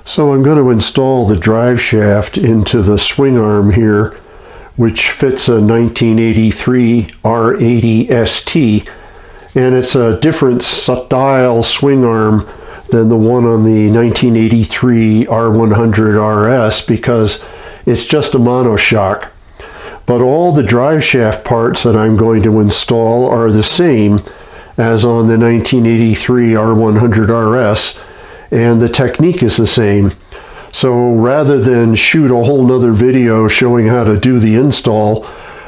So I'm going to install the drive shaft into the swing arm here, which fits a 1983 R80ST, and it's a different style swing arm than the one on the 1983 R100RS because it's just a monoshock. But all the drive shaft parts that I'm going to install are the same as on the 1983 R100RS, and the technique is the same. So rather than shoot a whole nother video showing how to do the install,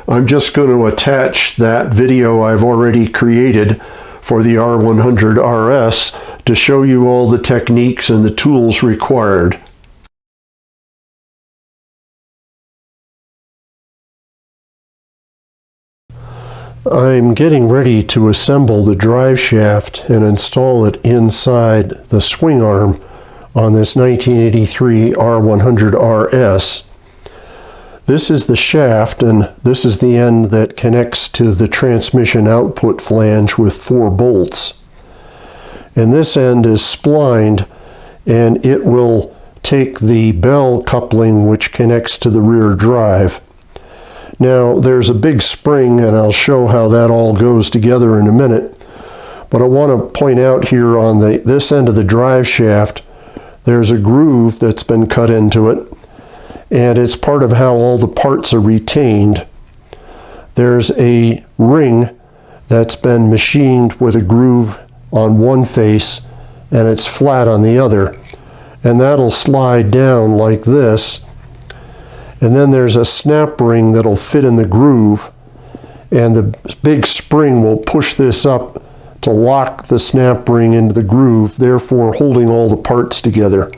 I'm just going to attach that video I've already created for the R100RS to show you all the techniques and the tools required. I'm getting ready to assemble the drive shaft and install it inside the swing arm on this 1983 R100RS. This is the shaft, and this is the end that connects to the transmission output flange with 4 bolts. And this end is splined, and it will take the bell coupling which connects to the rear drive. Now there's a big spring, and I'll show how that all goes together in a minute, but I want to point out here on this end of the drive shaft there's a groove that's been cut into it, and it's part of how all the parts are retained. There's a ring that's been machined with a groove on one face and it's flat on the other, and that'll slide down like this. And then there's a snap ring that'll fit in the groove, and the big spring will push this up to lock the snap ring into the groove, therefore holding all the parts together.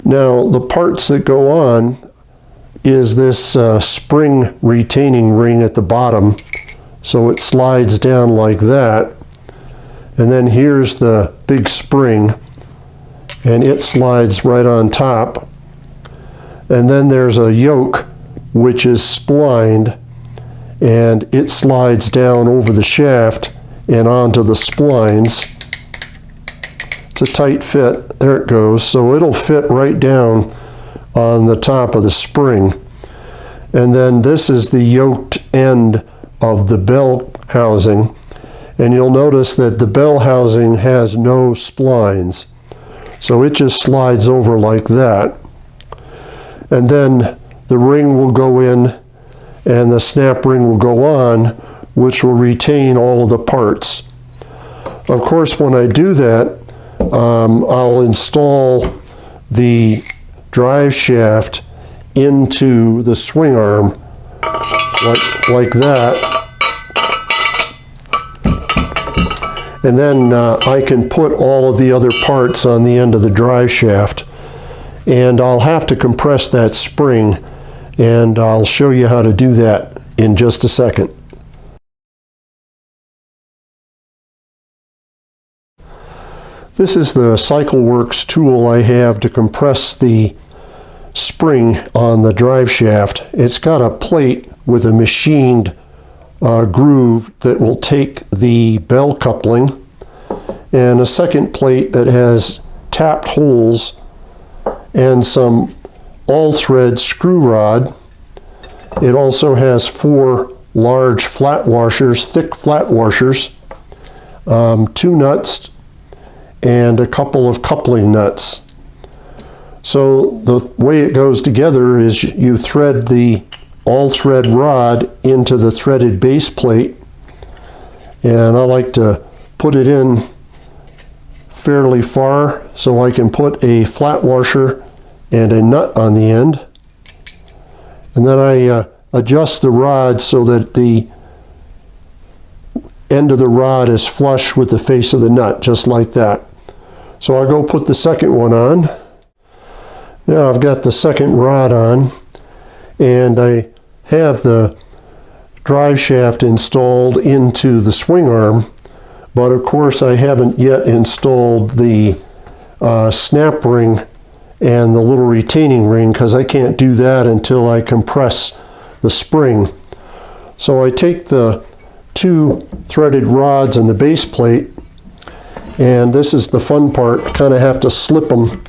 Now the parts that go on is this spring retaining ring at the bottom, so it slides down like that. And then here's the big spring, and it slides right on top. And then there's a yoke which is splined, and it slides down over the shaft and onto the splines. It's a tight fit. There it goes. So it'll fit right down on the top of the spring. And then this is the yoked end of the bell housing. And you'll notice that the bell housing has no splines. So it just slides over like that. And then the ring will go in and the snap ring will go on, which will retain all of the parts. Of course, when I do that, I'll install the drive shaft into the swing arm like that. And then I can put all of the other parts on the end of the drive shaft. And I'll have to compress that spring, and I'll show you how to do that in just a second. This is the CycleWorks tool I have to compress the spring on the drive shaft. It's got a plate with a machined groove that will take the bell coupling, and a second plate that has tapped holes and some all-thread screw rod. It also has 4 large flat washers, thick flat washers, 2 nuts, and a couple of coupling nuts. So the way it goes together is you thread the all-thread rod into the threaded base plate, and I like to put it in fairly far so I can put a flat washer and a nut on the end. And then I adjust the rod so that the end of the rod is flush with the face of the nut, just like that. So I'll go put the second one on. Now I've got the second rod on, and I have the drive shaft installed into the swing arm, but of course I haven't yet installed the snap ring and the little retaining ring, because I can't do that until I compress the spring. So I take the 2 threaded rods and the base plate, and this is the fun part. I kind of have to slip them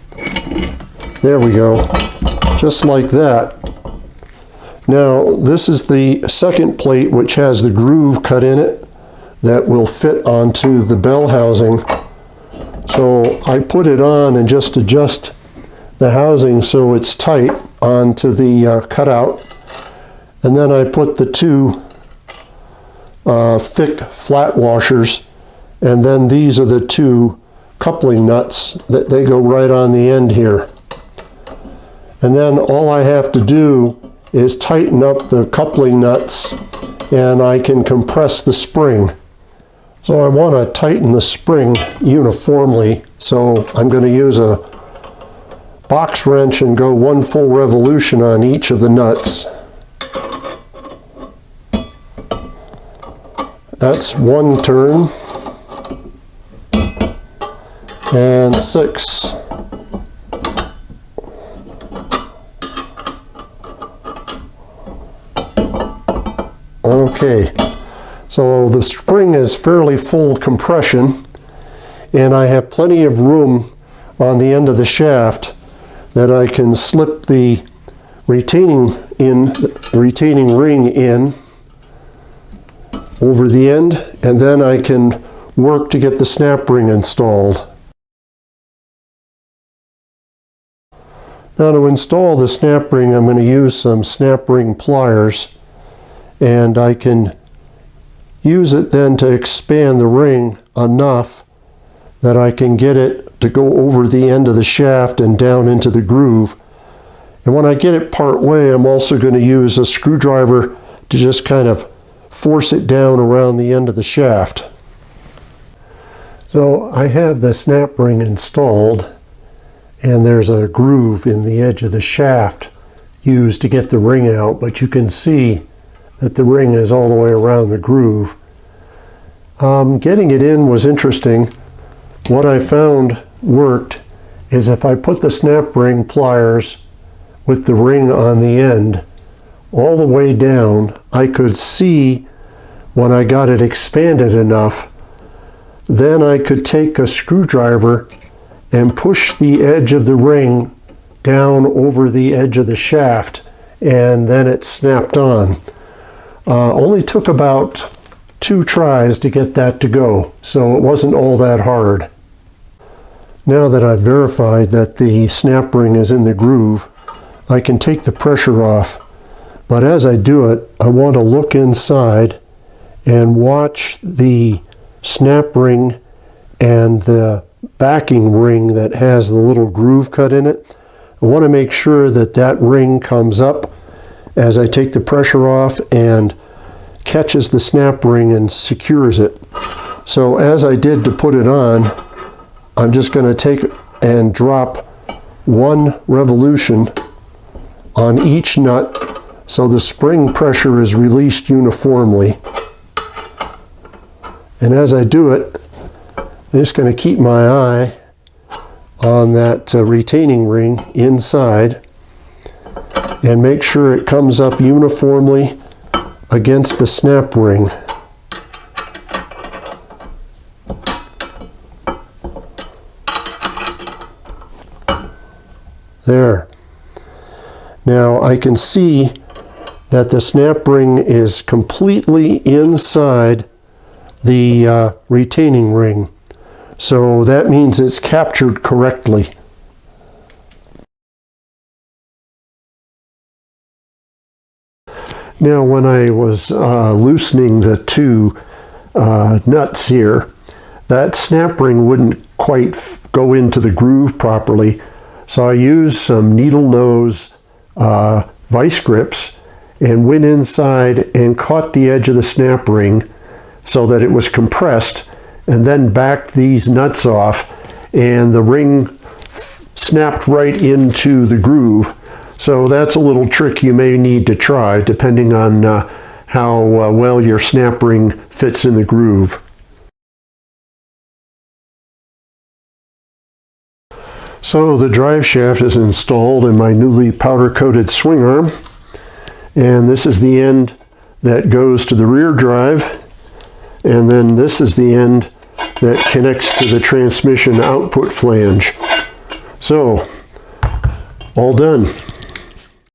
There we go, just like that. Now this is the second plate, which has the groove cut in it that will fit onto the bell housing. So I put it on and just adjust the housing so it's tight onto the cutout. And then I put the two thick flat washers, and then these are the two coupling nuts that they go right on the end here. And then all I have to do is tighten up the coupling nuts, and I can compress the spring. So I want to tighten the spring uniformly, so I'm going to use a box wrench and go 1 full revolution on each of the nuts. That's 1 turn, and 6. Okay, so the spring is fairly full compression, and I have plenty of room on the end of the shaft that I can slip the retaining ring in over the end, and then I can work to get the snap ring installed. Now to install the snap ring, I'm going to use some snap ring pliers, and I can use it then to expand the ring enough that I can get it to go over the end of the shaft and down into the groove. And when I get it part way, I'm also going to use a screwdriver to just kind of force it down around the end of the shaft. So I have the snap ring installed, and there's a groove in the edge of the shaft used to get the ring out, but you can see that the ring is all the way around the groove. Getting it in was interesting. What I found worked is if I put the snap ring pliers with the ring on the end all the way down, I could see when I got it expanded enough, then I could take a screwdriver and push the edge of the ring down over the edge of the shaft, and then it snapped on. Only took about 2 tries to get that to go, so it wasn't all that hard. Now that I've verified that the snap ring is in the groove, I can take the pressure off. But as I do it, I want to look inside and watch the snap ring and the backing ring that has the little groove cut in it. I want to make sure that that ring comes up as I take the pressure off and catches the snap ring and secures it. So as I did to put it on, I'm just going to take and drop 1 revolution on each nut so the spring pressure is released uniformly. And as I do it, I'm just going to keep my eye on that retaining ring inside and make sure it comes up uniformly against the snap ring. There. Now I can see that the snap ring is completely inside the retaining ring. So that means it's captured correctly. Now when I was loosening the 2 nuts here, that snap ring wouldn't quite go into the groove properly. So I used some needle nose vice grips and went inside and caught the edge of the snap ring so that it was compressed, and then backed these nuts off, and the ring snapped right into the groove. So that's a little trick you may need to try depending on how well your snap ring fits in the groove. So the drive shaft is installed in my newly powder coated swing arm, and this is the end that goes to the rear drive, and then this is the end that connects to the transmission output flange. So All done.